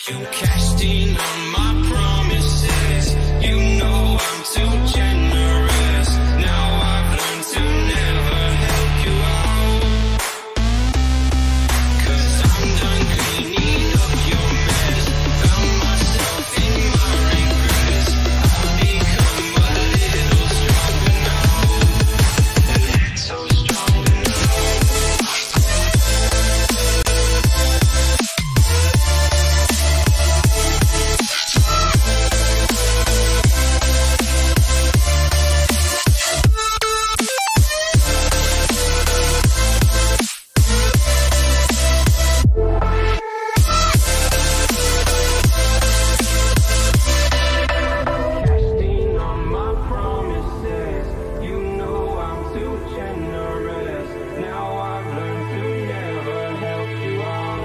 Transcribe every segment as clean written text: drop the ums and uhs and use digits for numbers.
You cashed in on my promises. You know I'm too generous. Now I've learned to never help you out. 'Cause I'm done cleaning up your mess. Found myself in my regrets. I've become a little stronger now. A little stronger now. Casting on my promises. You know I'm too generous. Now I've learned to never help you out.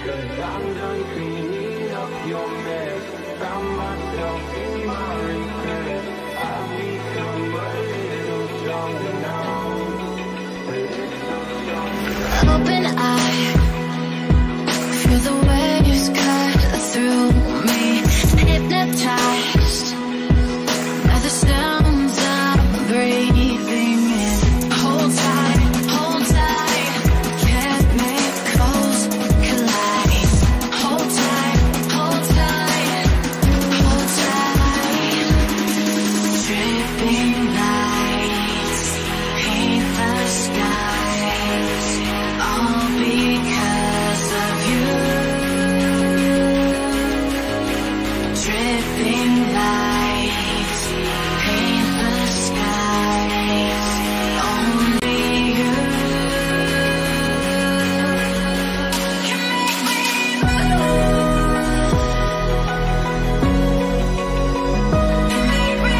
'Cause I'm done cleaning up your mess. Found myself in my regrets. I've become a little stronger now. A little stronger now. Open eye, feel the waves cut through me. Hypnotized by the sounds I'm breathing in. Hold tight, chemicals collide. Hold tight, hold tight, hold tight. Dripping lights paint the skies, all because of you. Dripping lights paint the skies, only you can make me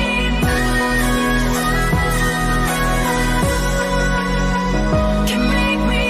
can make me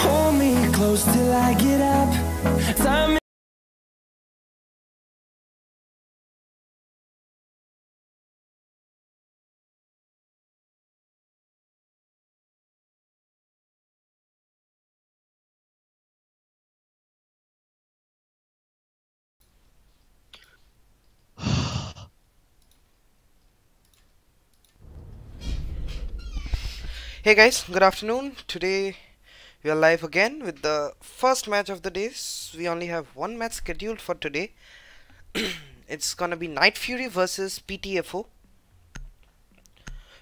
Hold me close till I get up. Time. Hey guys, good afternoon. Today we are live again with the first match of the day. We only have one match scheduled for today. It's gonna be Night Fury versus PTFO.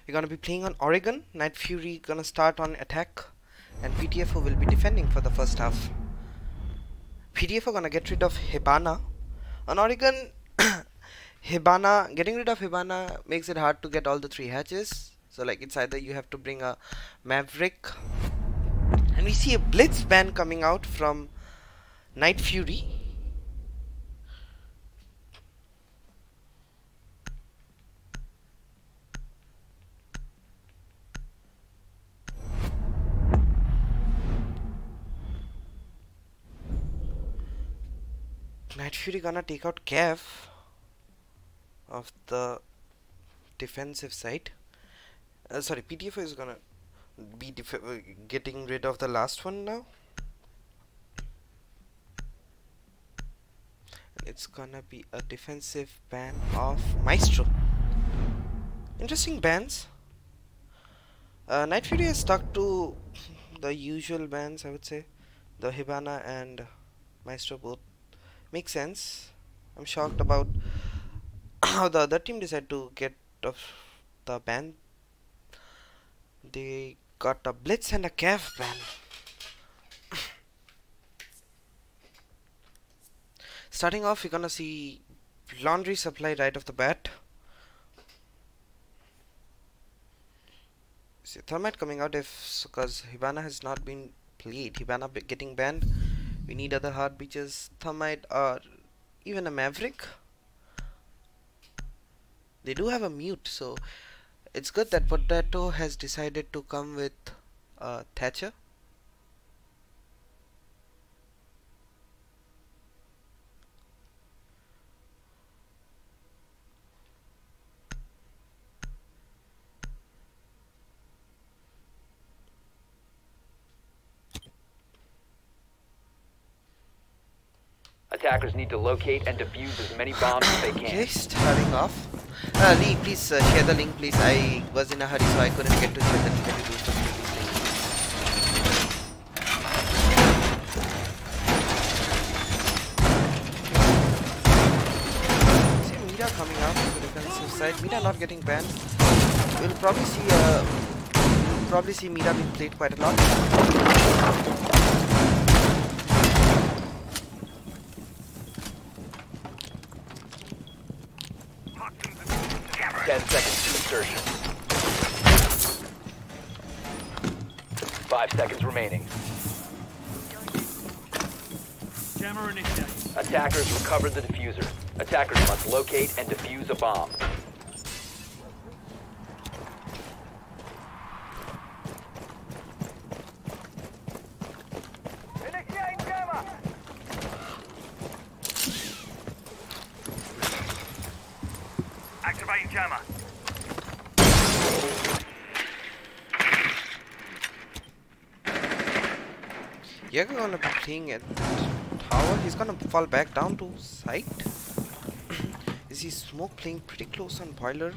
We're gonna be playing on Oregon. Night Fury gonna start on attack, and PTFO will be defending for the first half. PTFO gonna get rid of Hibana. On Oregon, getting rid of Hibana makes it hard to get all the 3 hatches. So like it's either you have to bring a Maverick, and we see a Blitz ban coming out from Night Fury. Night Fury gonna take out Cav of the defensive side. Sorry, PTFO is gonna be getting rid of the last one now. It's gonna be a defensive ban of Maestro. Interesting bans. Night Fury has stuck to the usual bans, I would say. The Hibana and Maestro both make sense. I'm shocked about how the other team decided to get of the ban. They got a Blitz and a Cav ban. Starting off, we're gonna see laundry supply right off the bat. See Thermite coming out if because Hibana has not been played. Hibana getting banned. We need other hard beaches, Thermite or even a Maverick. They do have a mute, so it's good that Potato has decided to come with Thatcher. Attackers need to locate and defuse as many bombs as they Okay, can. starting off. Lee, please share the link, please. I was in a hurry, so I couldn't get to share the link. Can you do something, please? See Mira coming out to the defensive side. Mira not getting banned. We'll probably see Mira being played quite a lot. 10 seconds to insertion. 5 seconds remaining. Jammer initiated. Attackers recovered the diffuser. Attackers must locate and defuse a bomb. Activating jammer. Jaeger gonna be playing at tower. He's gonna fall back down to site. Is he smoke playing pretty close on boiler?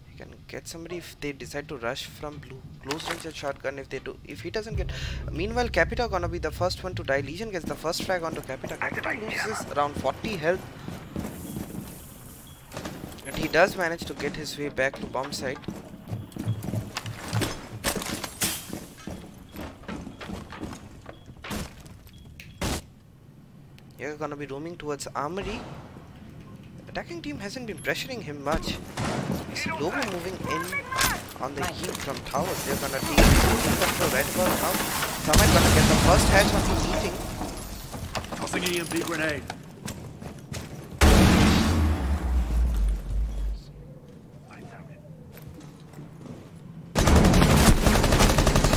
He can get somebody if they decide to rush from blue. Close range and shotgun if they do. If he doesn't get. Meanwhile, Capita gonna be the first one to die. Legion gets the first frag onto Capita. Capita loses around 40 health. And he does manage to get his way back to bomb site. You're gonna be roaming towards armory. Attacking team hasn't been pressuring him much. Is Lobo moving in on the heat from towers? They're gonna take control right about now. Someone gonna get the first hatch on the meeting. Tossing EMP grenade.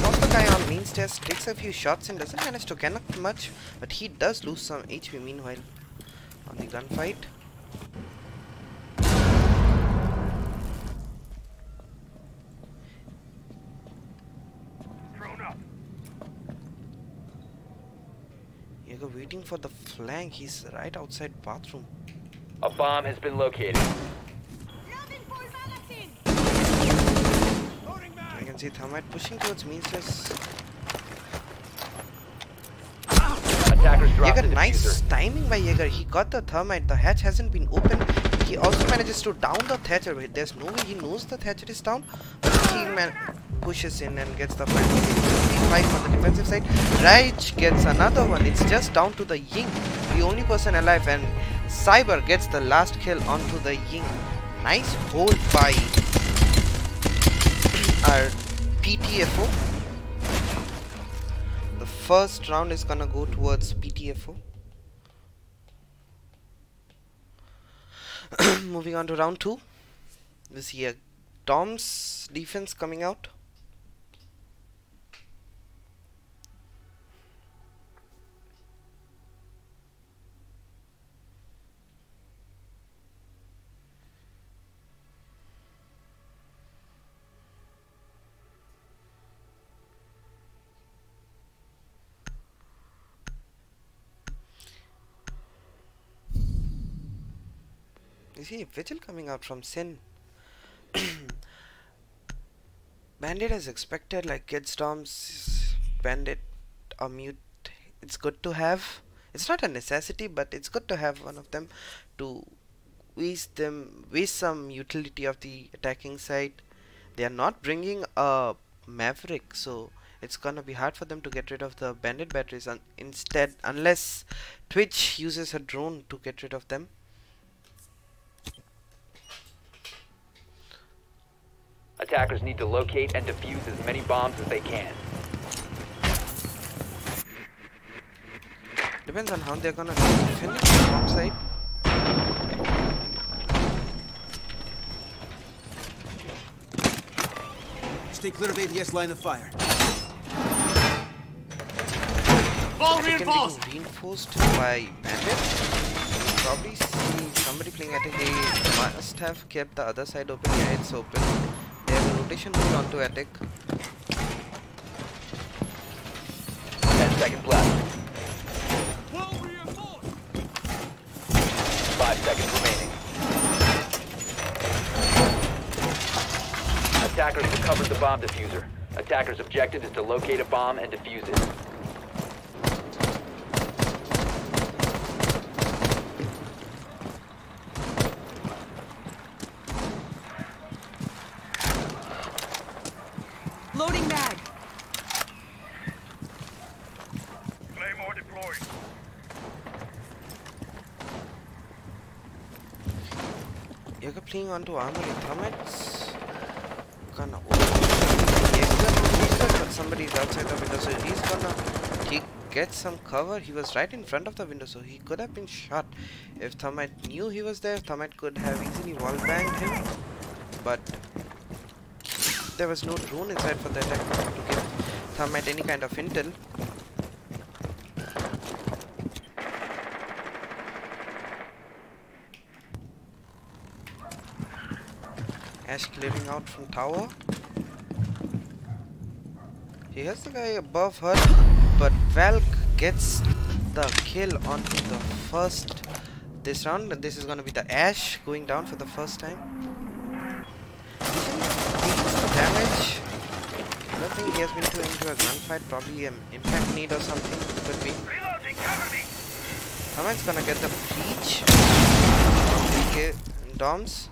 Lost the guy on main stairs, takes a few shots and doesn't manage to connect much, but he does lose some HP meanwhile on the gunfight. Drone up. Jaeger waiting for the flank. He's right outside bathroom. A bomb has been located. I can see Thermite pushing towards main stairs. Attackers dropped Jaeger, the nice diffuser. timing by Jaeger. He got the Thermite. The hatch hasn't been open. He also manages to down the Thatcher. There's no way he knows the Thatcher is down, but he pushes in and gets the fight on the defensive side. Rage gets another one. It's just down to the Ying, the only person alive, and Cyber gets the last kill onto the Ying. Nice hold by our PTFO. The first round is gonna go towards PTFO. Moving on to round 2. We see a Dom's defense coming out. You see a vigil coming out from Sin. Bandit as expected, like Kid Storms, Bandit or Mute. It's good to have. It's not a necessity, but it's good to have one of them to waste some utility of the attacking side. They are not bringing a Maverick, so It's gonna be hard for them to get rid of the bandit batteries, and instead, unless Twitch uses a drone to get rid of them. Attackers need to locate and defuse as many bombs as they can. Depends on how they're gonna finish the bomb site. Stay clear of ADS line of fire. Ball Attic reinforced! getting reinforced by bandit. Probably see somebody playing attic. They must have kept the other side open. Yeah, it's open. They have a rotation mode onto attic. 10 seconds left. Well reinforced! 5 seconds remaining. Attackers recovered the bomb diffuser. Attackers' objective is to locate a bomb and defuse it. Loading mag. Claymore deployed. You're playing onto armory. Thomas gonna open but somebody's outside the window, so he's gonna get some cover. He was right in front of the window, so he could have been shot. If Thermite knew he was there, Thermite could have easily wall banged him, but there was no drone inside for the attack to give Thermite any kind of intel. Ash clearing out from tower. He has the guy above her, but Valk gets the kill on the first this round, and this is gonna be the Ash going down for the first time. Damage. I don't think he has been too into a gunfight. Probably an impact need or something. Could be. Reloading, cover me! Someone's gonna get the breach. Okay, Doms.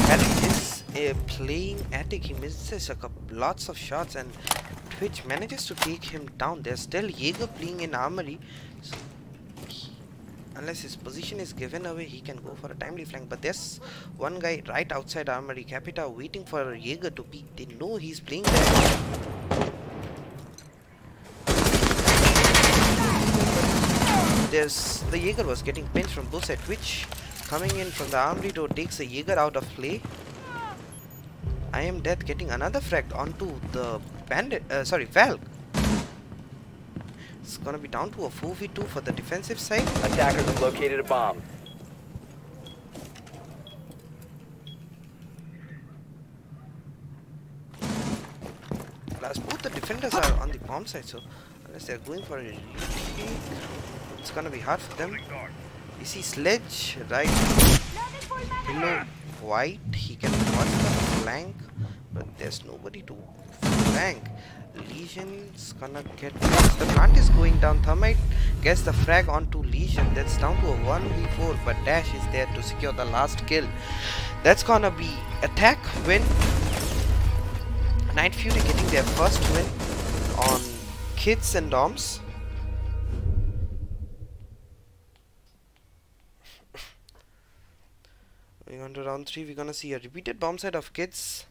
Attic is playing attic. He misses lots of shots, and Twitch manages to take him down. There's still Jaeger playing in armory. So unless his position is given away, he can go for a timely flank. But there's one guy right outside armory, Capita, waiting for Jaeger to peek. They know he's playing there. The Jaeger was getting pinched from both sides. Twitch coming in from the armory door takes the Jaeger out of play. I am dead, getting another frag onto the bandit. Valk. It's gonna be down to a 4v2 for the defensive side. Attackers have located a bomb. Plus, both the defenders are on the bomb side, so unless they're going for a retake, it's gonna be hard for them. You see Sledge right below White. He can watch the flank, but there's nobody to flank. Legion's gonna get the plant is going down. Thermite gets the frag onto Legion. That's down to a 1v4, but Dash is there to secure the last kill. That's gonna be attack win. Night Fury getting their first win on Kids and Doms. Going on to round 3, we're gonna see a repeated bomb side of Kids.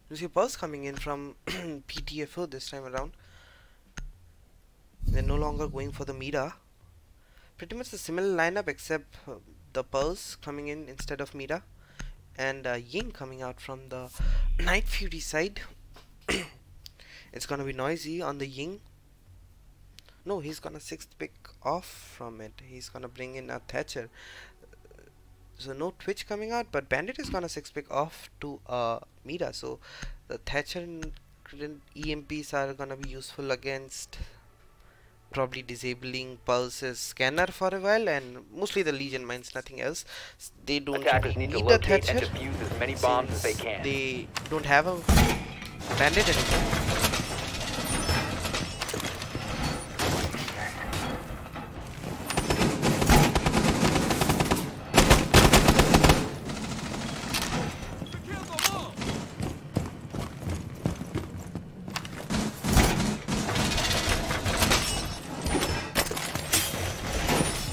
You see a pulse coming in from PTFO this time around. They're no longer going for the Mira. Pretty much the similar lineup, except the pulse coming in instead of Mira, and Yin coming out from the Night Fury side. It's gonna be noisy on the Ying. No, he's gonna 6th pick off from it. He's gonna bring in a Thatcher. So no Twitch coming out, but Bandit is gonna 6th pick off to Mira. So the Thatcher and EMPs are gonna be useful against probably disabling Pulse's scanner for a while, and mostly the Legion mines, nothing else. They don't Attackers really need to need the locate and Thatcher defuse as many bombs as they since can. they don't have a bandit anymore. Secure the wall!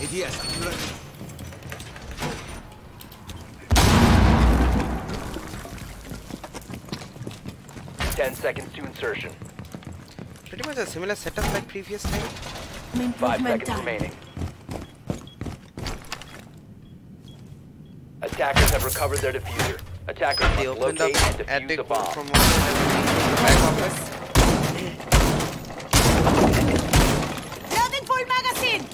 ADS, ready. 10 seconds to insertion. Pretty much a similar setup like previous time. 5 Improvement seconds time. remaining. Attackers have recovered their diffuser. Attackers They must opened up locate and defuse attic the bomb. from one side and the back of it. Loading full magazine!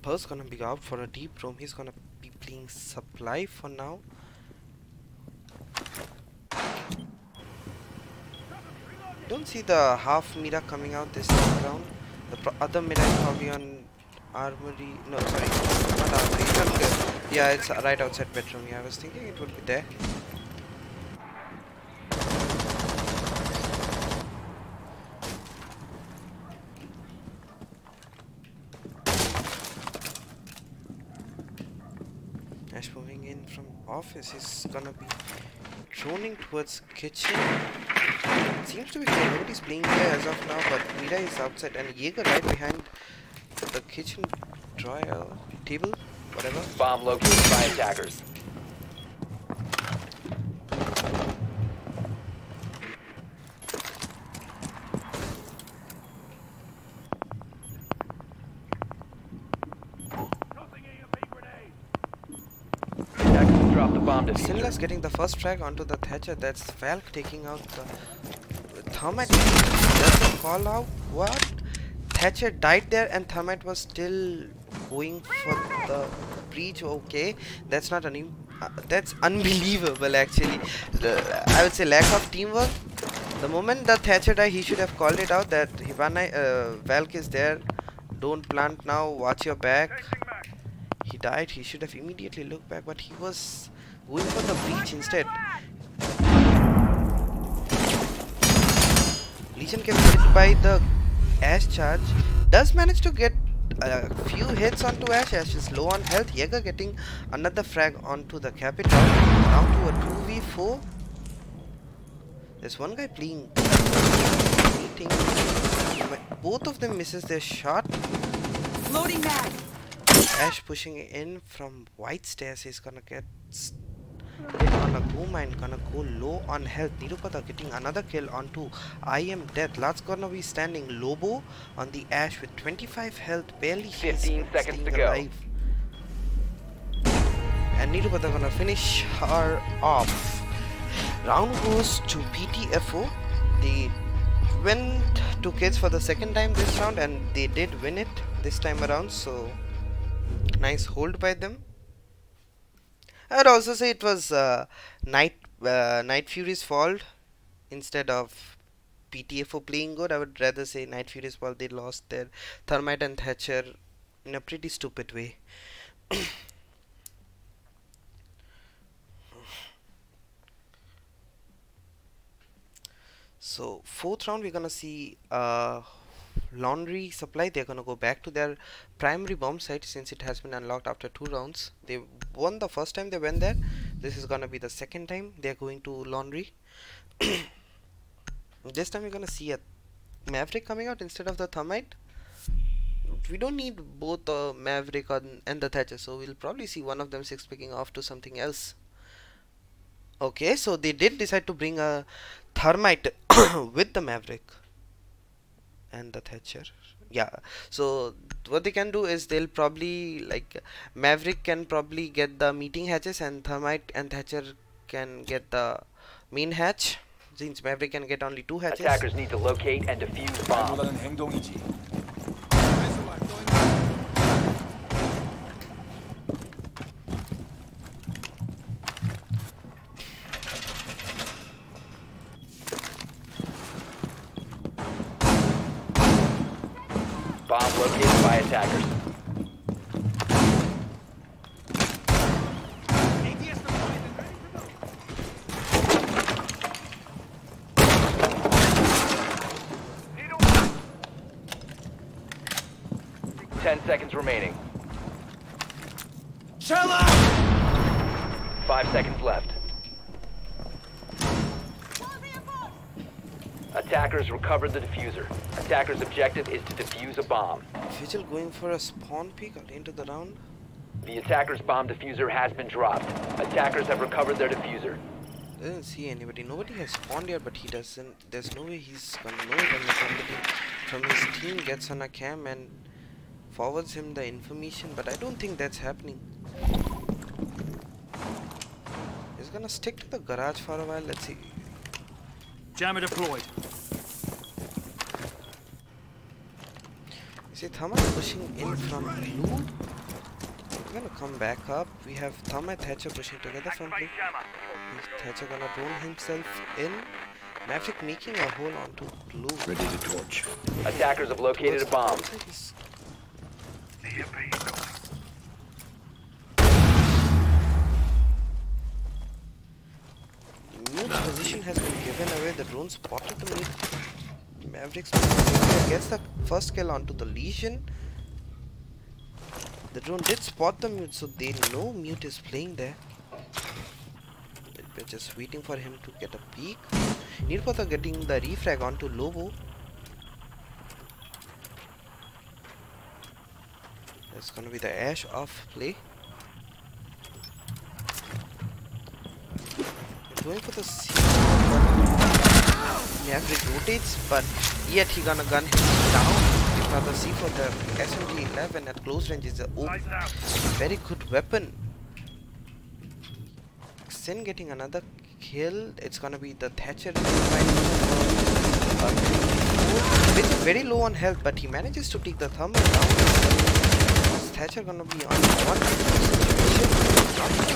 Pearl's gonna be out for a deep roam. He's gonna be playing supply for now. Don't see the half Mira coming out this time around. The other Mira is probably on armory. No, sorry, not armory. It's on yeah, it's right outside bedroom. Yeah, I was thinking it would be there. Ash moving in from office. He's gonna be droning towards kitchen. Seems to be clear. Nobody's playing there as of now, but Mira is outside and Jaeger right behind the kitchen drawer table, whatever. Bomb located by attackers. Tossing EMP grenade! Attackers drop the bomb diffuser. Sinla's getting the first frag onto the Thatcher. That's Valk taking out the Thermite. Doesn't call out what? Thatcher died there and Thermite was still going for the breach. Okay, that's not that's unbelievable actually. I would say lack of teamwork. The moment the Thatcher died, he should have called it out that Valk is there. Don't plant now. Watch your back. Chasing back! He died. He should have immediately looked back, but he was going for the breach instead. Legion gets hit by the Ash charge. Does manage to get a few hits onto Ash. Ash is low on health. Jaeger getting another frag onto the Capital. Now to a 2v4. There's one guy playing. Meeting. Both of them misses their shot. Loading mag. Ash pushing in from white stairs. He's gonna get hit on a go mine, gonna go low on health. Nirupada getting another kill onto I am death. Last gonna be standing Lobo on the Ash with 25 health, barely 15 seconds staying to go. alive. And Nirupada gonna finish her off. Round goes to PTFO. They went to kids for the second time this round and they did win it this time around, so nice hold by them. I would also say it was Night Fury's fault instead of PTFO playing good. I would rather say Night Fury's fault. They lost their Thermite and Thatcher in a pretty stupid way. So fourth round we're gonna see laundry supply. They're gonna go back to their primary bomb site since it has been unlocked after 2 rounds. They won the first time they went there. This is gonna be the second time they're going to laundry. This time we're gonna see a Maverick coming out instead of the Thermite. We don't need both the Maverick and the Thatcher, so we'll probably see one of them 6-picking off to something else. Okay, so they did decide to bring a Thermite with the Maverick and the Thatcher. Yeah, so what they can do is they'll probably, like, Maverick can probably get the meeting hatches and Thermite and Thatcher can get the main hatch. Since Maverick can get only 2 hatches. Attackers need to locate and defuse bomb. 보다는 행동이지. Bomb located by attackers. ATS deployed and ready to go. 10 seconds remaining. Shell out! 5 seconds left. Attackers recovered the diffuser. Attackers' objective is to defuse a bomb. Vigil going for a spawn peek early into the round. The attacker's bomb diffuser has been dropped. Attackers have recovered their diffuser. Doesn't see anybody. Nobody has spawned yet, but he doesn't. There's no way he's gonna know it unless somebody from his team gets on a cam and forwards him the information. But I don't think that's happening. He's gonna stick to the garage for a while. Let's see. Jammer deployed. You see, Thama is pushing in from blue. We're gonna come back up. We have Thama and Thatcher pushing together from blue. Thatcher gonna drone himself in. Maverick making a hole onto blue. Ready to torch. Attackers have located a bomb. He's Mute position has been given away. The drone spotted the mute. Maverick's gets the first kill onto the Legion. The drone did spot the mute, so they know mute is playing there. We're just waiting for him to get a peek. Nirpata getting the refrag onto Lobo. That's gonna be the Ash off play. Going for the C, Maverick rotates, but yet he gonna gun him down. Now the C for the SMG-11 at close range is a very good weapon. Sin getting another kill. It's gonna be the Thatcher with very low on health, but he manages to take the thermal down. Thatcher gonna be on one situation.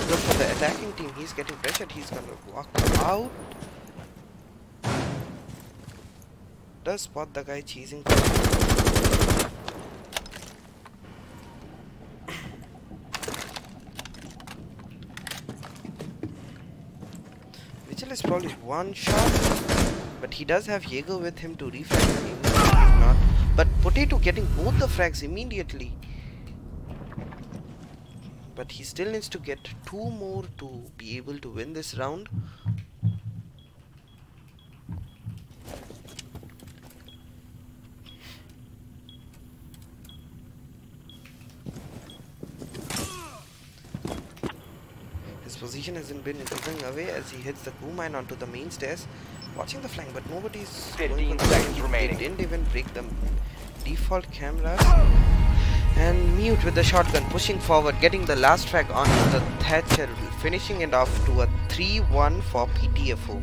Look for the attacking team. He's getting pressured. He's gonna walk out. Does spot the guy cheesing. Vigil is probably one shot, but he does have Jaeger with him to refrag him. Not, but Potato getting both the frags immediately. But he still needs to get 2 more to be able to win this round. His position hasn't been given away as he hits the crew mine onto the main stairs. Watching the flank, but nobody's 15 seconds remaining. They didn't even break the default cameras. And Mute with the shotgun pushing forward, getting the last frag onto the Thatcher, finishing it off to a 3-1 for PTFO.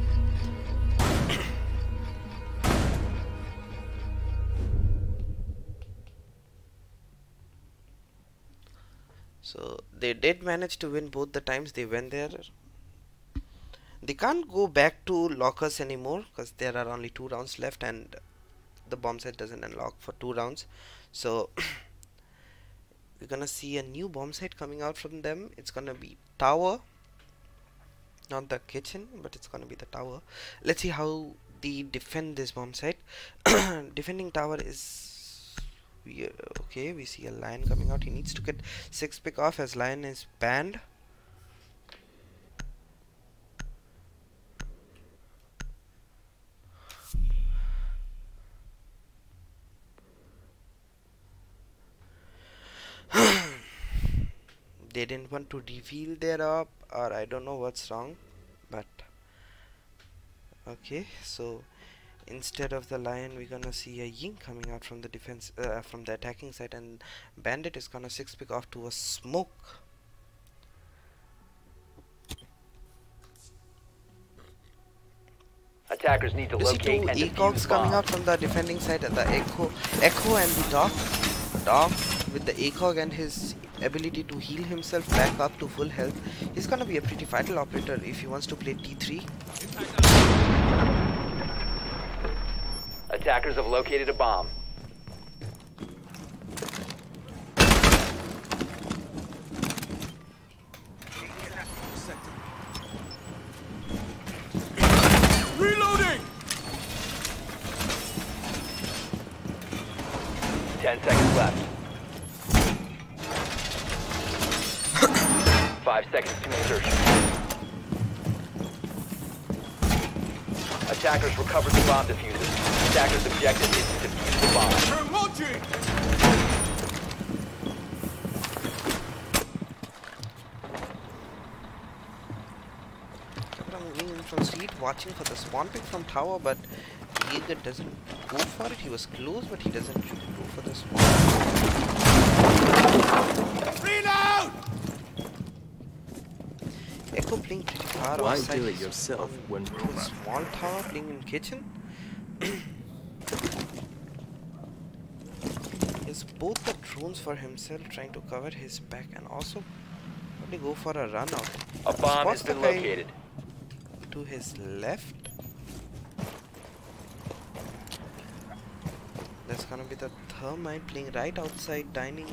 So they did manage to win both the times they went there. They can't go back to lockers anymore because there are only 2 rounds left and the bomb set doesn't unlock for 2 rounds. So we're gonna see a new bomb site coming out from them. It's gonna be tower, not the kitchen, but it's gonna be the tower. Let's see how they defend this bomb site. Defending tower is okay. We see a lion coming out. He needs to get 6 pick off as lion is banned. They didn't want to reveal their op, or I don't know what's wrong, but okay. So instead of the lion, we're gonna see a Ying coming out from the defense, from the attacking side, and bandit is gonna 6 pick off to a smoke. Attackers need to You see two locate and ACOGs defuse coming bomb. out from the defending side, the Echo and the Doc. Doc with the ACOG and his ability to heal himself back up to full health. He's gonna be a pretty vital operator if he wants to play T3. Attackers have located a bomb. Reloading! 10 seconds left. 5 seconds to insertion. Attackers recovered the bomb diffuser. Attackers' objective is to defuse the bomb. Reloading! I'm moving in from street, watching for the spawn pick from tower, but Jaeger doesn't go for it. He was close, but he doesn't really go for the spawn. Reload! Echo playing pretty far Why outside. do it He's yourself on when to a small tower playing in kitchen. He has both the drones for himself, trying to cover his back, and also probably go for a run out. A bomb has Spots the been guy located. to his left. That's gonna be the thermite playing right outside dining.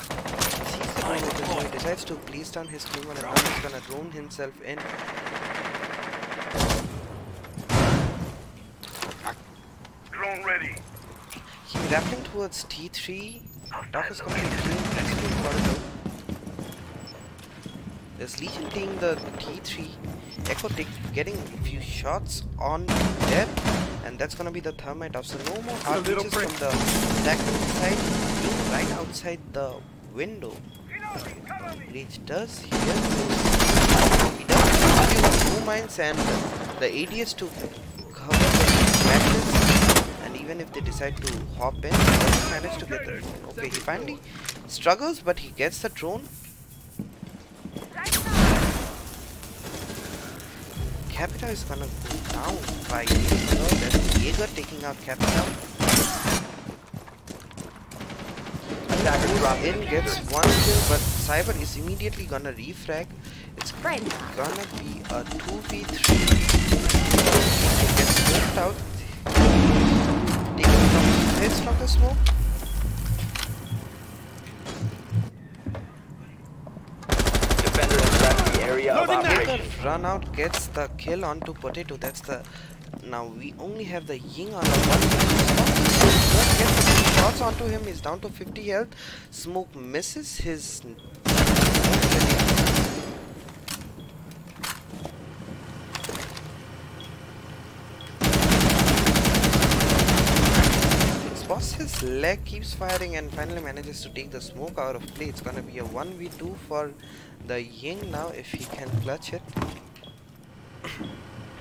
Sees the drone with his boy, decides to place down his claymore, and now he's gonna drone himself in. Drone ready. He's rappelling towards T3. Doc is coming through corridor. There's Legion taking the T3. Echo getting a few shots on dead, and that's gonna be the thermite off. So no more hard reaches from the attacker side, being right outside the window. Breach does he does two mines and the ADS to cover the matches, and even if they decide to hop in, he doesn't manage to get the drone. Okay, he finally struggles, but he gets the drone. Capita is gonna go down by Jaeger. That's Jaeger taking out Capita. Attackers dropping In the gets diffuser. one kill, but Cyber is immediately gonna refrag. It's gonna be a 2v3. He gets smoked out. Taken from his from the smoke. Defender has left the area of Loading that. Jaeger operation. run out, gets the kill onto Potato. That's the. Now we only have the Ying on a one. Just gets a few shots onto him. He's down to 50 health. Smoke misses his. Boss his leg keeps firing and finally manages to take the smoke out of play. It's gonna be a 1v2 for the Ying now if he can clutch it.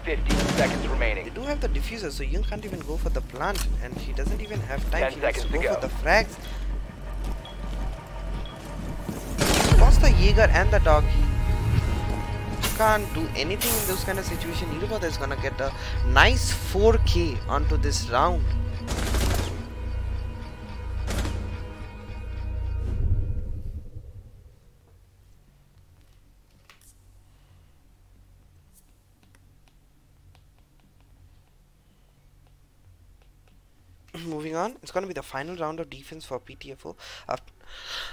15 seconds They remaining. do have the diffuser, so Ying can't even go for the plant, and he doesn't even have time. 10 He needs to seconds go to go. for the frags. Lost the Jaeger and the dog. He can't do anything in those kind of situation. Neither is gonna get a nice 4K onto this round. Moving on, it's going to be the final round of defense for PTFO.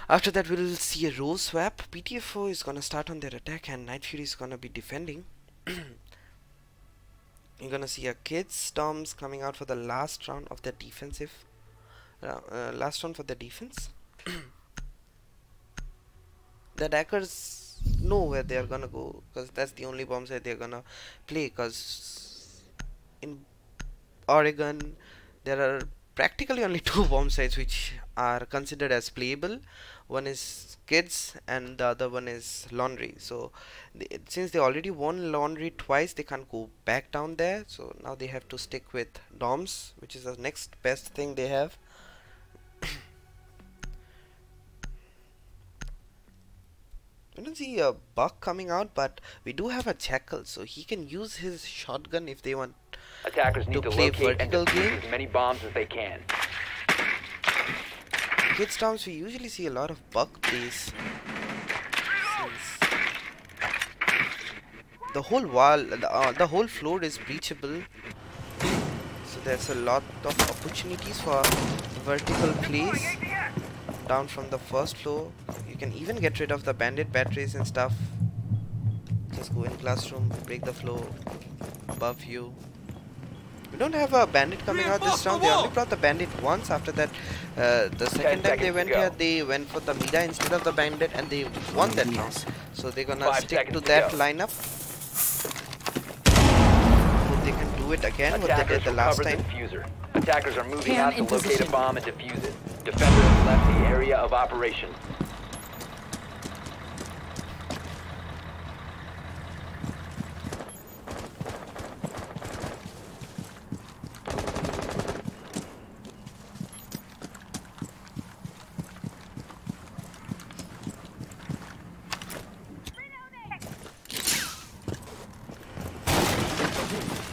After that, we'll see a row swap. PTFO is going to start on their attack, and Night Fury is going to be defending. You're going to see a Kids Storms coming out for the last round of their defensive. Last round for the defense. The attackers know where they are going to go, because that's the only bombs that they're going to play. Because in Oregon, there are practically only two bomb sites which are considered as playable. One is Kids and the other one is Laundry. So since they already won Laundry twice, they can't go back down there. So now they have to stick with Doms, which is the next best thing they have. I don't see a buck coming out, but we do have a jackal, so he can use his shotgun if they want. Attackers To need to play locate and vertical defuse game? as many bombs as they can. Kids towns, we usually see a lot of buck plays. Since the whole wall, the whole floor is breachable, so there's a lot of opportunities for vertical plays down from the first floor. You can even get rid of the bandit batteries and stuff. Just go in classroom, break the floor above you. We don't have a bandit coming out this round. They only brought the bandit once. After that, the second time they seconds went to go. here, they went for the Mida instead of the bandit, and they won that round. So they're gonna 5 stick to seconds to that go. lineup. Hope they can do it again what they Attackers did the last recovered the time. diffuser. Attackers are moving Cam out to in locate a position. bomb and defuse it. Defenders have left the area of operation.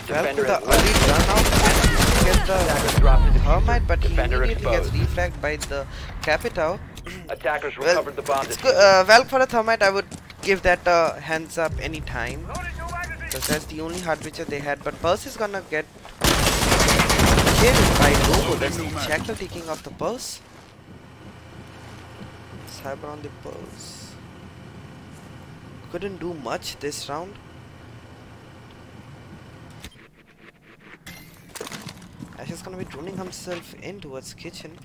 Well, Defender the has early left. run out and get Attackers the dropped the Hermite, diffuser. but he Defender immediately gets exposed. reflagged by the Capitao. Attackers Well, recovered the bomb it's good. diffuser. Well, for a Thermite, I would give that a hands up anytime. Because that's the only hard witcher they had. But Pulse is gonna get killed by Lobo. That's the Jackal taking off the Pulse. Cyber on the Pulse. Couldn't do much this round. Ash is gonna be droning himself in towards kitchen.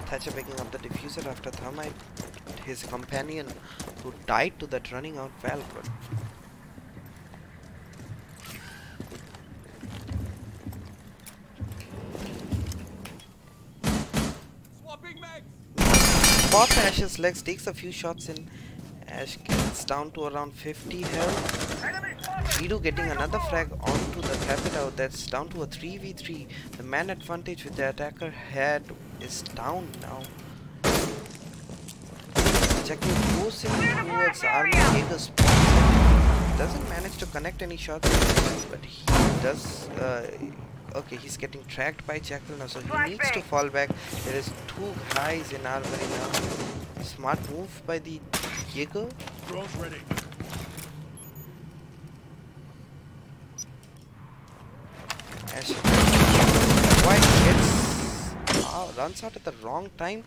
Thatcher picking up the diffuser after Thermite. His companion who died to that running out valve. But Swapping mags. spots Ash's legs, takes a few shots in. Ash gets down to around 50 health. Lido getting another frag onto the Capitao. That's down to a 3v3. The man advantage with the attacker head is down now. Jackie goes in towards Army Jaeger's spot. Doesn't manage to connect any shots, but he does. Okay, he's getting tracked by Jackal now, so he needs to fall back. There is two guys in armory now. Smart move by the Jaeger. Drones ready. Ash White gets runs out at the wrong time.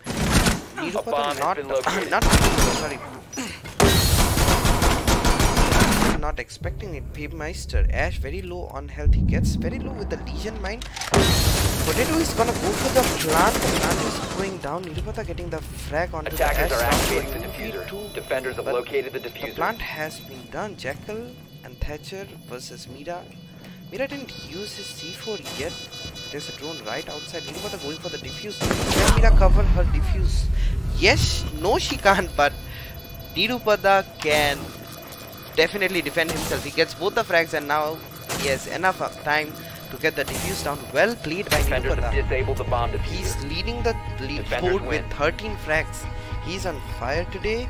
Nirupada bomb has been located. not sorry. Not expecting it. Pavemeister. Ash very low on health. He gets very low with the Legion Mine. Potato is gonna go for the plant. The plant is going down. Nirupada getting the frag onto Attackers the are Ash. activating the Down to diffuser. 2v2. Defenders have But located the The diffuser. plant has been done. Jackal and Thatcher versus Mira. Mira didn't use his C4 yet. There's a drone right outside. Nirupada going for the diffuse. Can Mira cover her diffuse? Yes, no she can't, but Nirupada can definitely defend himself. He gets both the frags and now he has enough time to get the diffuse down. Well played by Defenders have Nirupada. disabled the bomb He's diffuser. leading the Defenders board with win. 13 frags. He's on fire today.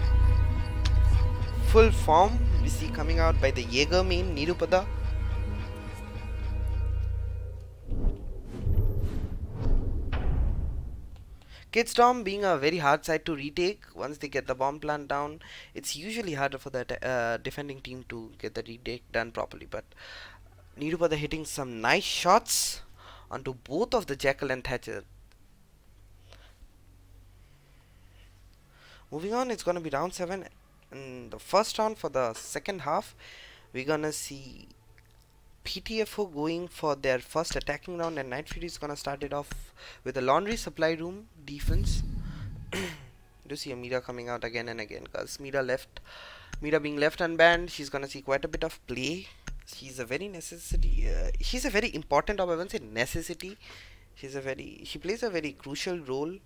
Full form we see coming out by the Jaeger main Nirupada. Kidstorm being a very hard side to retake. Once they get the bomb plant down, it's usually harder for the defending team to get the retake done properly. But Nirupada hitting some nice shots onto both of the Jackal and Thatcher. Moving on, it's gonna be round 7. In the first round for the second half, we're gonna see PTFO going for their first attacking round, and Night Fury is gonna start it off with a laundry supply room defense. You see Amira coming out again and again because Mira being left unbanned. She's gonna see quite a bit of play. She's a very necessity. She's a very important, or I won't say necessity. She plays a very crucial role.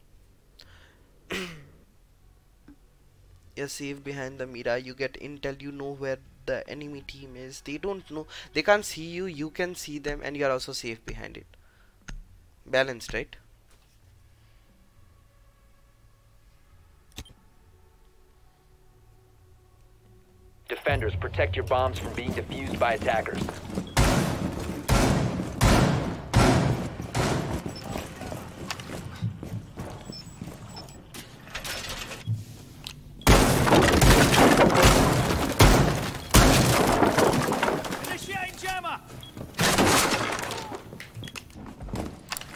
You're safe behind the Mira. You get intel. You know where the enemy team is. They don't know. They can't see you. You can see them, and you are also safe behind it. Balanced, right? Defenders, protect your bombs from being defused by attackers. Initiating jammer!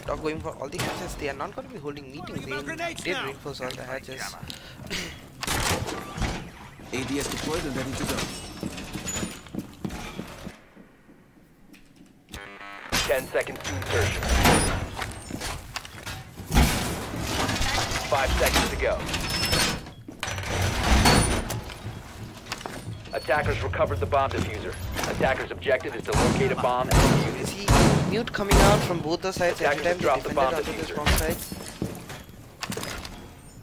Dog going for all the hatches. They are not going to be holding meetings. They did reinforce all the hatches. ADS deployed and ready to go. 10 seconds to insertion. 5 seconds to go. Attackers recovered the bomb diffuser. Attackers' objective is to locate a bomb and defuse You it. see mute coming out from both the sides every Attackers time they drop the defended bomb onto the diffuser. strong sides.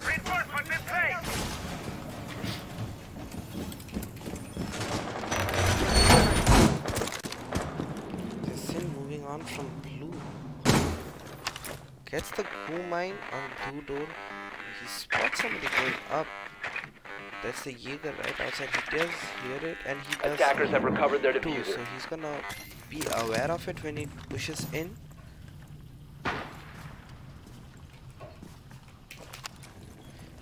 Reinforcements in place! Sin moving on from blue. Gets the blue mine on blue door. He spots somebody going up. That's the Jaeger right outside. He does hear it and he does Attackers have recovered their too. diffuser. So he's gonna be aware of it when he pushes in.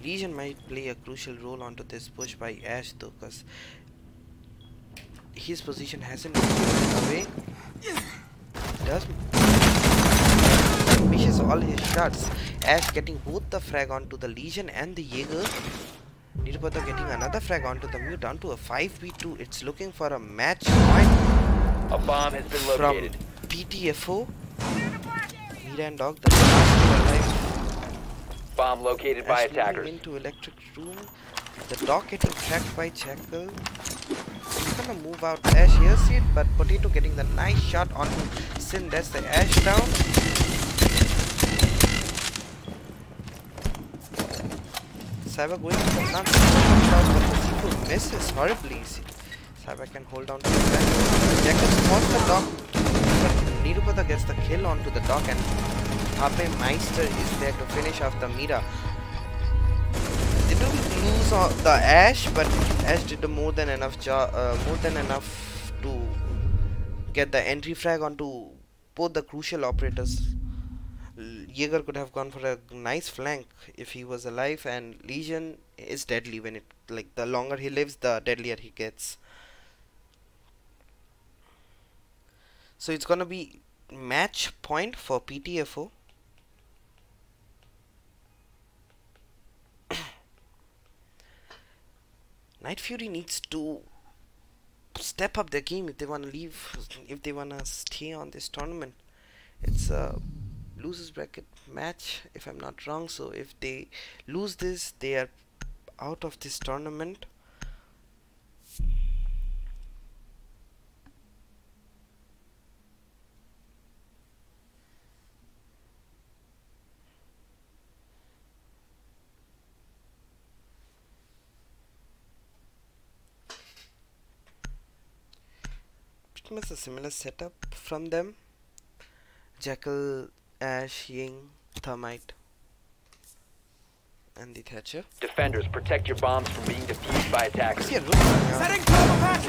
Legion might play a crucial role onto this push by Ash though, because his position hasn't been away. Does misses all his shots. Ash getting both the frag onto the Legion and the Jaeger. Nirupata getting another frag onto the Mute, down to a 5v2. It's looking for a match point A bomb has been from located. PTFO. Mira and Dog, the last alive. Bomb located by Ash moving attackers. into electric room. The Dog getting tracked by Jackal. He's gonna move out. Ash hears it, but Potato getting the nice shot onto Sin. That's the Ash down. Cyber going for the plant, but the Zico misses horribly. Cyber can hold on to the back. Jackal spots the Dog, but Nirupata gets the kill onto the Dog, and Hape Meister is there to finish off the Mira. They didn't lose the Ash, but Ash did more than enough to get the entry frag onto both the crucial operators. Jaeger could have gone for a nice flank if he was alive, and Legion is deadly when the longer he lives, the deadlier he gets. So it's gonna be match point for PTFO. Night Fury needs to step up their game if they want to leave, if they want to stay on this tournament. It's a losers bracket match if I'm not wrong, so if they lose this, they are out of this tournament. Pretty much a similar setup from them. Jackal, Ash, Ying, Thermite, and the Thatcher. Defenders, protect your bombs from being defused by attackers. See a rook coming out. Setting cover back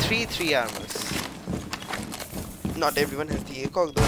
here! Three armors. Not everyone has the ACOG though.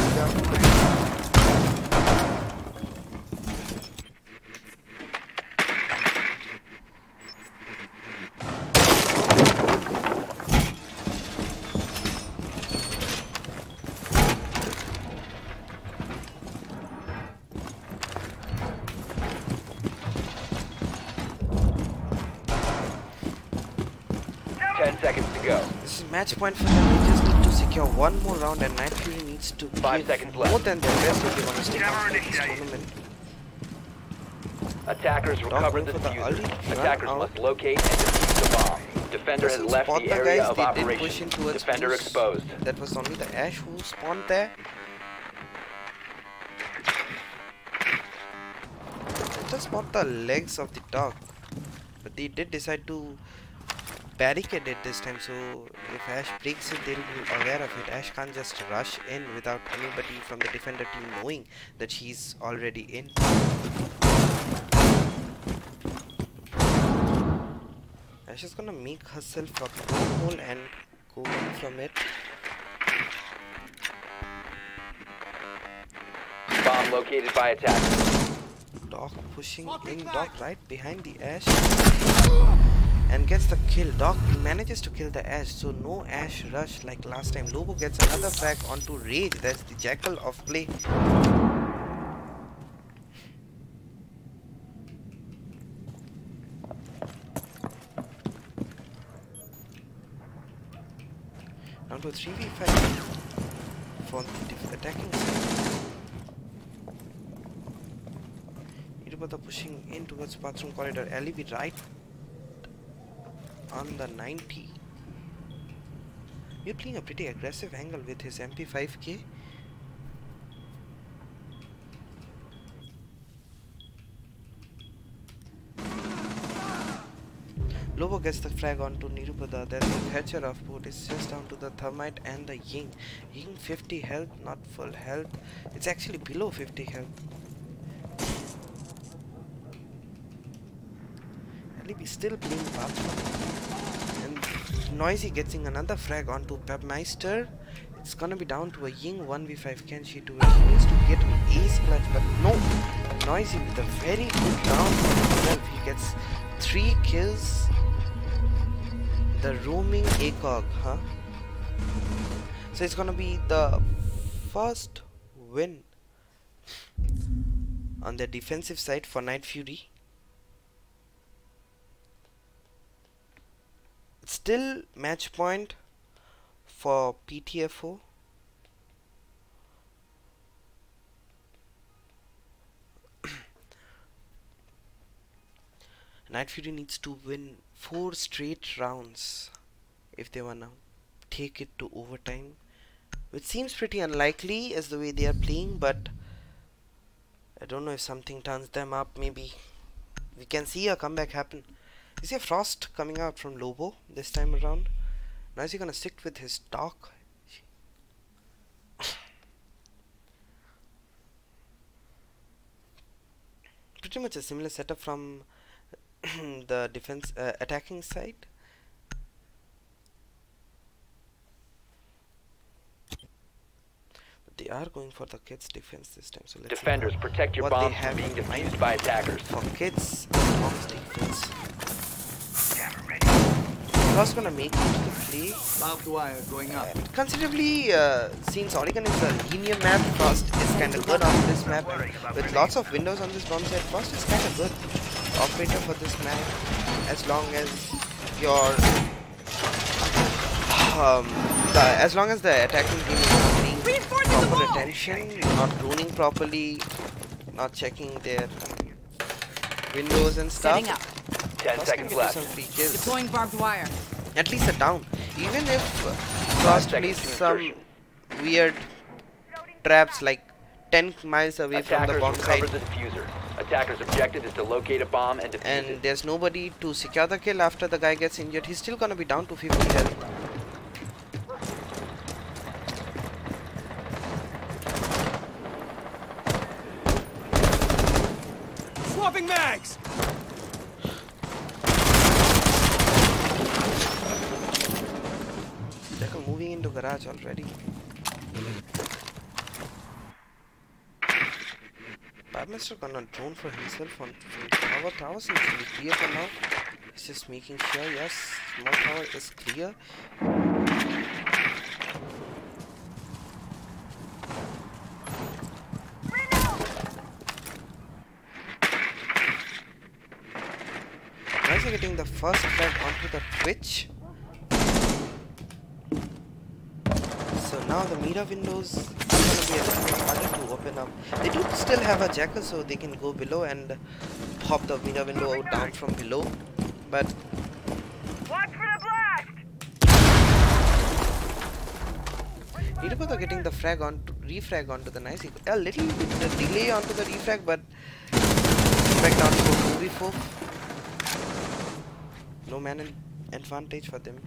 This is match point for them. They just need to secure one more round, and Night Fury needs to 5 give seconds left. more than their best if they want to stay on this tournament. Attackers recovered the going for the early diffuser. run Attackers out. must locate and defuse the bomb. Defender has Doesn't left spot the the area guys, of they did push in operation. towards Defender boost. exposed. That was only the Ash who spawned there. They just spot the legs of the dog, but they did decide to barricade it this time, so if Ash breaks it, they'll be aware of it. Ash can't just rush in without anybody from the defender team knowing that she's already in. Ash is gonna make herself a hole and go in from it. Bomb located by attackers. Doc pushing in, Doc right behind the Ash and gets the kill. Doc manages to kill the Ash, so no Ash rush like last time. Lobo gets another frag onto Rage. That's the Jackal of play. Down to 3v5 for the attacking side. Irubada pushing in towards bathroom corridor. Alibi right on the 90. You're playing a pretty aggressive angle with his MP5K. Lobo gets the frag onto Nirupada. There's a Thatcher of boat. It's just down to the Thermite and the Ying. Ying 50 health, not full health. It's actually below 50 health. Alibi still playing bathroom. And Noisy getting another frag onto Pepmeister. It's gonna be down to a Ying 1v5. Can she do it? He needs to get an ace clutch, but no. Noisy with a very good round for himself. He gets 3 kills. The roaming ACOG, huh? So it's gonna be the first win on the defensive side for Night Fury. It's still match point for PTFO. Night Fury needs to win 4 straight rounds if they wanna take it to overtime, which seems pretty unlikely as the way they are playing, but I don't know if something turns them up. Maybe we can see a comeback happen. You see a Frost coming out from Lobo this time around. Now is he gonna stick with his Doc? Pretty much a similar setup from the defense attacking side. But they are going for the kids defense this time, so let's Defenders, see protect your what bombs they have from being in mind defused by attackers. for kids bombs defense. Frost gonna make it to the play. Barbed wire going up. Considerably, since Oregon is a linear map, Frost is kind of good on this map. With lots of windows on this bomb set, Frost is kind of good operator for this map, as long as your as long as the attacking team is paying proper attention, not droning properly, not checking their windows and stuff. Setting up. 10 Frost can seconds get left. some free kills. Deploying barbed wire. At least a down. Even if Frost seconds plays to some insertion. weird traps like 10 miles away from the Attackers bomb recover site, the diffuser. Attackers' objective is to locate a bomb and defuse and it. there's nobody to secure the kill after the guy gets injured, he's still gonna be down to 50 health. Swapping mags! They're moving into garage already. Badmaster gonna drone for himself on tower. Tower seems to be clear for now. He's just making sure, yes, small tower is clear. Guys are getting the first flag onto the Twitch. So now the meter windows are gonna be a little bit harder to open up. They do still have a jacker, so they can go below and pop the meter window down from below. But Watch for the blast! Nirupada getting the frag on refrag onto the nice. A little bit of delay onto the refrag, but back down to 2v4. No man advantage for them.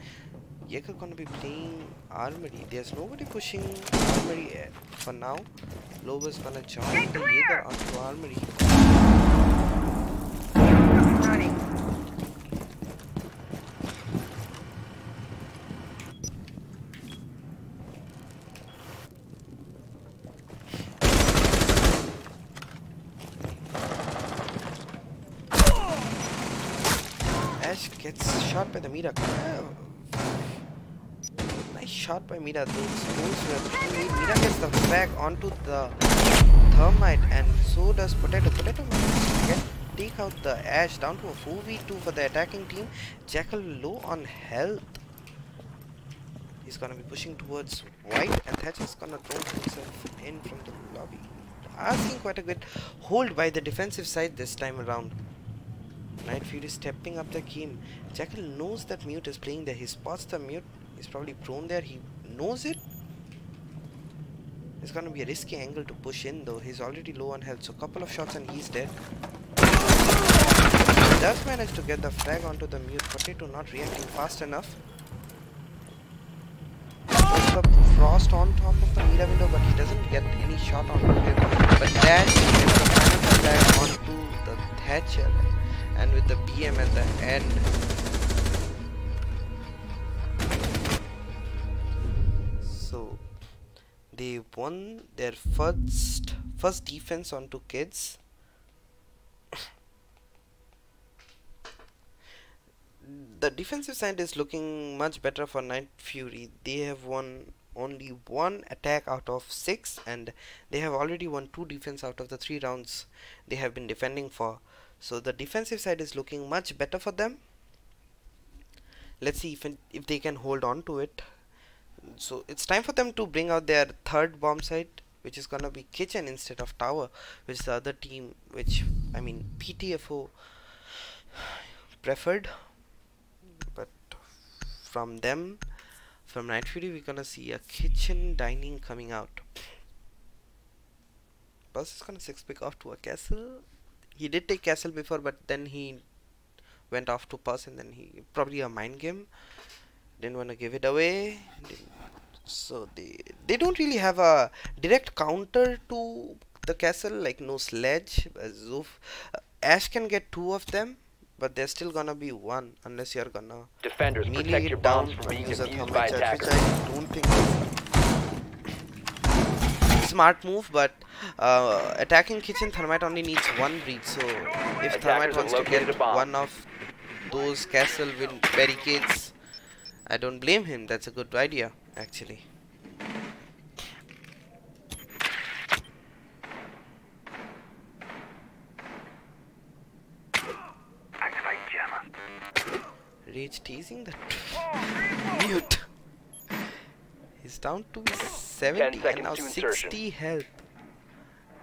Jaeger gonna be playing Armory. There's nobody pushing Armory for now. Loba's gonna join the Jaeger onto Armory. Ash gets shot by the Mira. Nice shot by Mira. Those moves were clean. Mira gets the frag onto the thermite, and so does Potato. Potato manages to take out the Ash down to a 4v2 for the attacking team. Jackal low on health. He's gonna be pushing towards white, and Thatcher's gonna throw himself in from the lobby. Asking quite a good hold by the defensive side this time around. Night Fury stepping up the game. Jackal knows that Mute is playing there. He spots the Mute. He's probably prone there. He knows it. It's gonna be a risky angle to push in though. He's already low on health, so a couple of shots and he's dead. He does manage to get the frag onto the Mute. Potato not reacting fast enough. The frost on top of the Mira window, but he doesn't get any shot onto it. But Dash gets the final flag onto the Thatcher, and with the BM at the end. So they won their first defense onto kids. The defensive side is looking much better for Night Fury. They have won only 1 attack out of 6, and they have already won 2 defense out of the 3 rounds they have been defending for. So the defensive side is looking much better for them. Let's see if they can hold on to it. So it's time for them to bring out their third bomb site, which is gonna be kitchen instead of tower, which is the other team, which I mean PTFO preferred. But from them, from Night Fury, we're gonna see a kitchen dining coming out. Buzz is gonna 6-pick off to a castle. He did take castle before, but then he went off to pass, and then he probably a mind game. Didn't want to give it away. So they don't really have a direct counter to the castle, like no sledge. Ash can get 2 of them, but there's still gonna be 1 unless you're gonna Defenders, melee protect your it down bombs from or being use a defused by thermite charge, which attackers. I don't think is a smart move. But attacking kitchen, thermite only needs 1 breach. So if thermite Attackers have wants to located get a bomb. 1 of those castle with barricades, I don't blame him. That's a good idea actually. Rage teasing the Mute. He's down to 70 and now 60 health.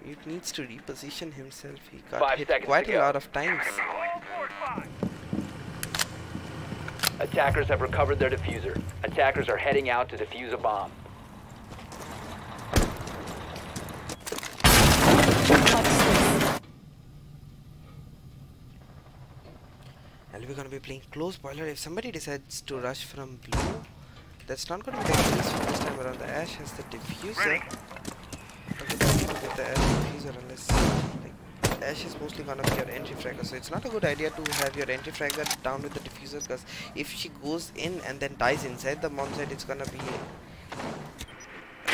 Mute needs to reposition himself. He got 5 hit seconds quite to a go. lot of times. Attackers have recovered their diffuser. Attackers are heading out to defuse a bomb. And we're gonna be playing close boiler. If somebody decides to rush from blue, that's not gonna be the case for this time around. The Ash has the diffuser. With the Ash diffuser, unless like Ash is mostly gonna be your entry fragger, so it's not a good idea to have your entry fragger down with the diffuser, because if she goes in and then dies inside the bomb site, it's gonna be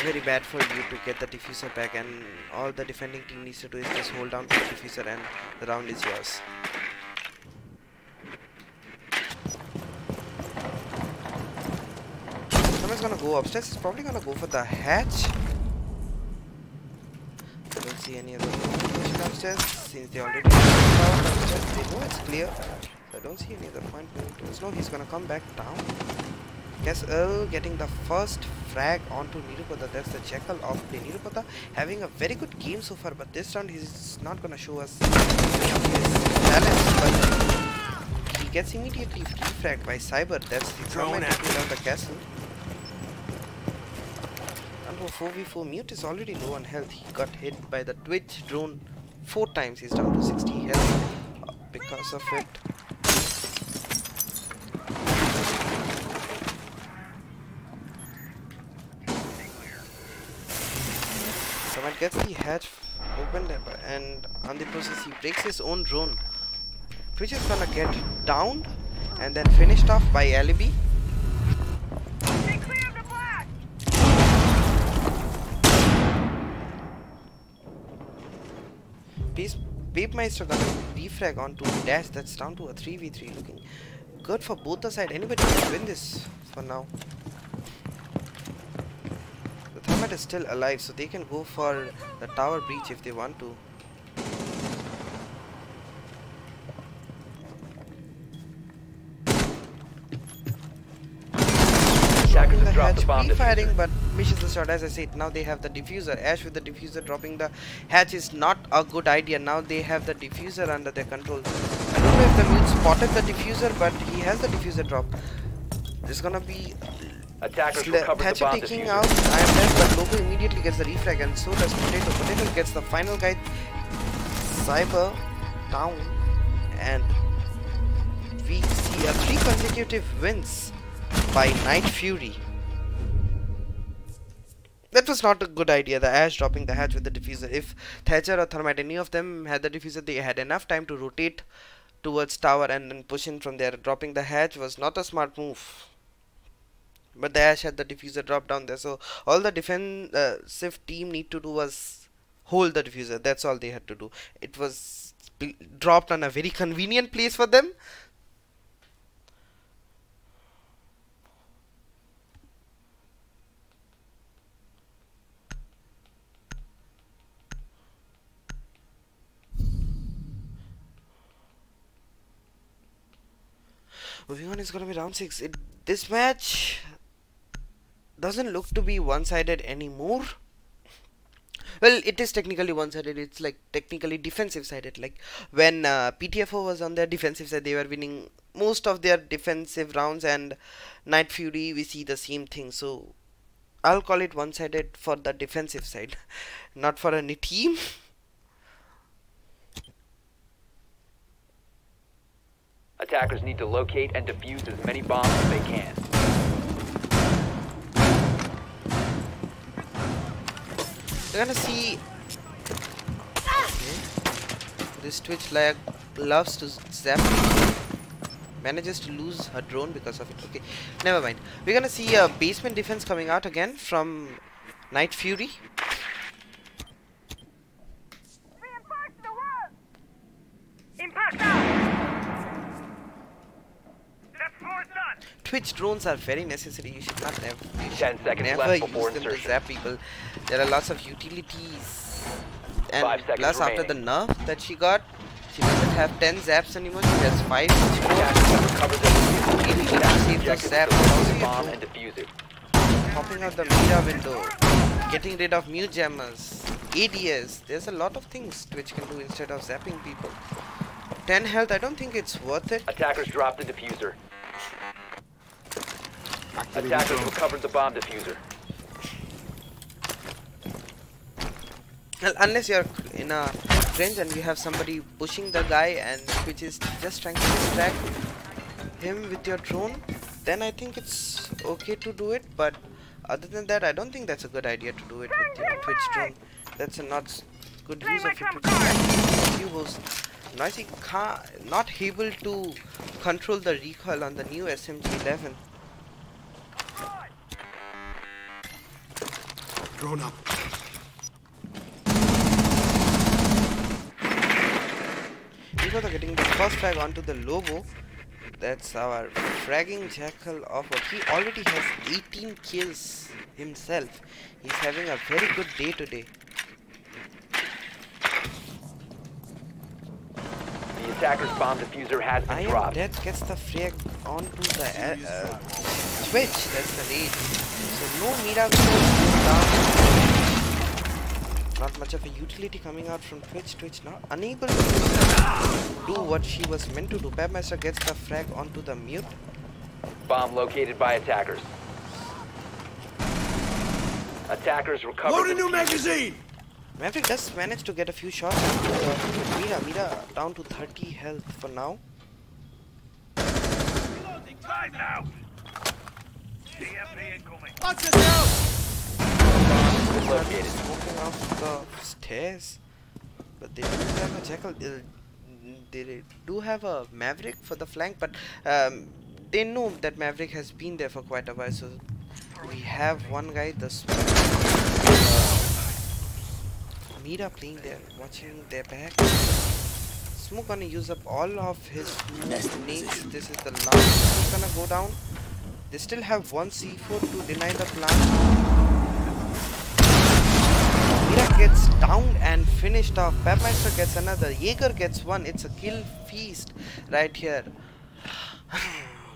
very bad for you to get the diffuser back, and all the defending team needs to do is just hold down to the diffuser and the round is yours. Someone's gonna go upstairs. He's probably gonna go for the hatch. I don't see any other pushing upstairs since they already out upstairs. They know it's clear. So I don't see any other point moving towards. No, he's gonna come back down. Guess getting the first frag onto Nirupata. That's the Jackal of the Nirupata, having a very good game so far, but this round he's not gonna show us any of his talents, but he gets immediately refragged by Cyber. That's the drone taking down the castle. And for 4v4, Mute is already low on health. He got hit by the Twitch drone 4 times. He's down to 60 health because of it. Someone gets the hatch opened and on the process he breaks his own drone. Twitch is gonna get downed and then finished off by Alibi. Beepmeister gonna refrag onto Dash. That's down to a 3v3 looking good for both the side. Anybody can win this for now. The Thermite is still alive, so they can go for the tower breach if they want to. Attackers The have dropped hatch the bomb pre-firing, diffuser. but misses the shot. As I said, now they have the diffuser. Ash with the diffuser dropping the hatch is not a good idea. Now they have the diffuser under their control. I don't know if the mute spotted the diffuser, but he has the diffuser drop. There's gonna be Attackers recovered the Thatcher bomb taking diffuser. out IMF, but Lobo immediately gets the refrag, and so does Potato. Potato gets the final guy. Cyber down, and we see a 3 consecutive wins by Night Fury. That was not a good idea, the Ash dropping the hatch with the diffuser. If Thatcher or Thermite, any of them had the diffuser, they had enough time to rotate towards tower and then push in from there. Dropping the hatch was not a smart move. But the Ash had the diffuser drop down there, so all the defensive team need to do was hold the diffuser. That's all they had to do. It was dropped on a very convenient place for them. Moving on, it's gonna be round 6. This match doesn't look to be one-sided anymore. Well, it is technically one-sided. It's like technically defensive-sided. Like when PTFO was on their defensive side, they were winning most of their defensive rounds, and Night Fury, we see the same thing. So I'll call it one-sided for the defensive side, not for any team. Attackers need to locate and defuse as many bombs as they can. You're gonna see this Twitch lag loves to zap people. Manages to lose her drone because of it. Okay, never mind. We're gonna see a basement defense coming out again from Night Fury. Reinforce the wall! Impact out! That floor is done! Twitch drones are very necessary. You should not have. 10 seconds Never left use before them to insertion. zap people. There are lots of utilities. And 5 seconds plus, after the remaining. nerf that she got, she doesn't have 10 zaps anymore. She has 5. Attackers have recovered their diffuser. Maybe she Attackers saved the objective zap. is to How locate do the you bomb do? and defuse it. Popping out the Mira window, getting rid of mute jammers, ADS. There's a lot of things Twitch can do instead of zapping people. 10 health, I don't think it's worth it. Attackers dropped the diffuser. Activating Attackers drone. recovered the bomb diffuser. Well, unless you're in a range and you have somebody pushing the guy and which is just trying to distract him with your drone, then I think it's okay to do it. But other than that, I don't think that's a good idea to do it with your Twitch drone. That's a not good use of your Twitch drone. You host Noisy not able to control the recoil on the new SMG-11. Drone up. People are getting the first frag onto the Lobo. That's our fragging Jackal of what he already has 18 kills himself. He's having a very good day today. The attacker's bomb diffuser has I been am dropped. Death gets the frag onto the Twitch. That's the raid. So no Mira down. Not much of a utility coming out from Twitch. Twitch not unable to do what she was meant to do. Babmaster gets the frag onto the mute. Bomb located by attackers. Attackers recovered Load the a new diffuser. magazine! Maverick does manage to get a few shots onto the Mira. Mira down to 30 health for now. Reloading! Time now! DFP incoming! Watch it now! Been located. Smoking off the stairs. But they do have a Jackal. They do have a Maverick for the flank, but they know that Maverick has been there for quite a while. So we have one guy, the Mira playing there, watching their back. Smoke gonna use up all of his nades. This is the last smoke gonna go down. They still have one C4 to deny the plant. Mira gets downed and finished off. Papmeister gets another. Jaeger gets one. It's a kill feast right here.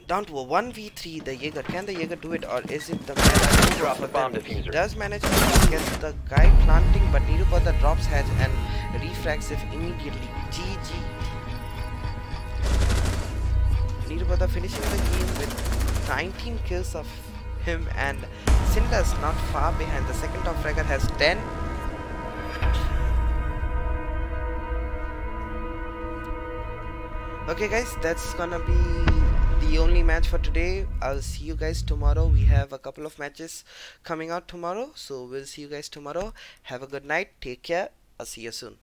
Down to a 1v3. The Jaeger. Can the Jaeger do it, or is it the man? Drop the bomb diffuser. Does manage to get the guy planting, but Nirupada drops hatch and refrags it immediately. GG. Nirupada finishing the game with 19 kills of him, and Cinda's not far behind. The second top fragger has 10. Okay guys, that's gonna be the only match for today. I'll see you guys tomorrow. We have a couple of matches coming out tomorrow, so we'll see you guys tomorrow. Have a good night, take care, I'll see you soon.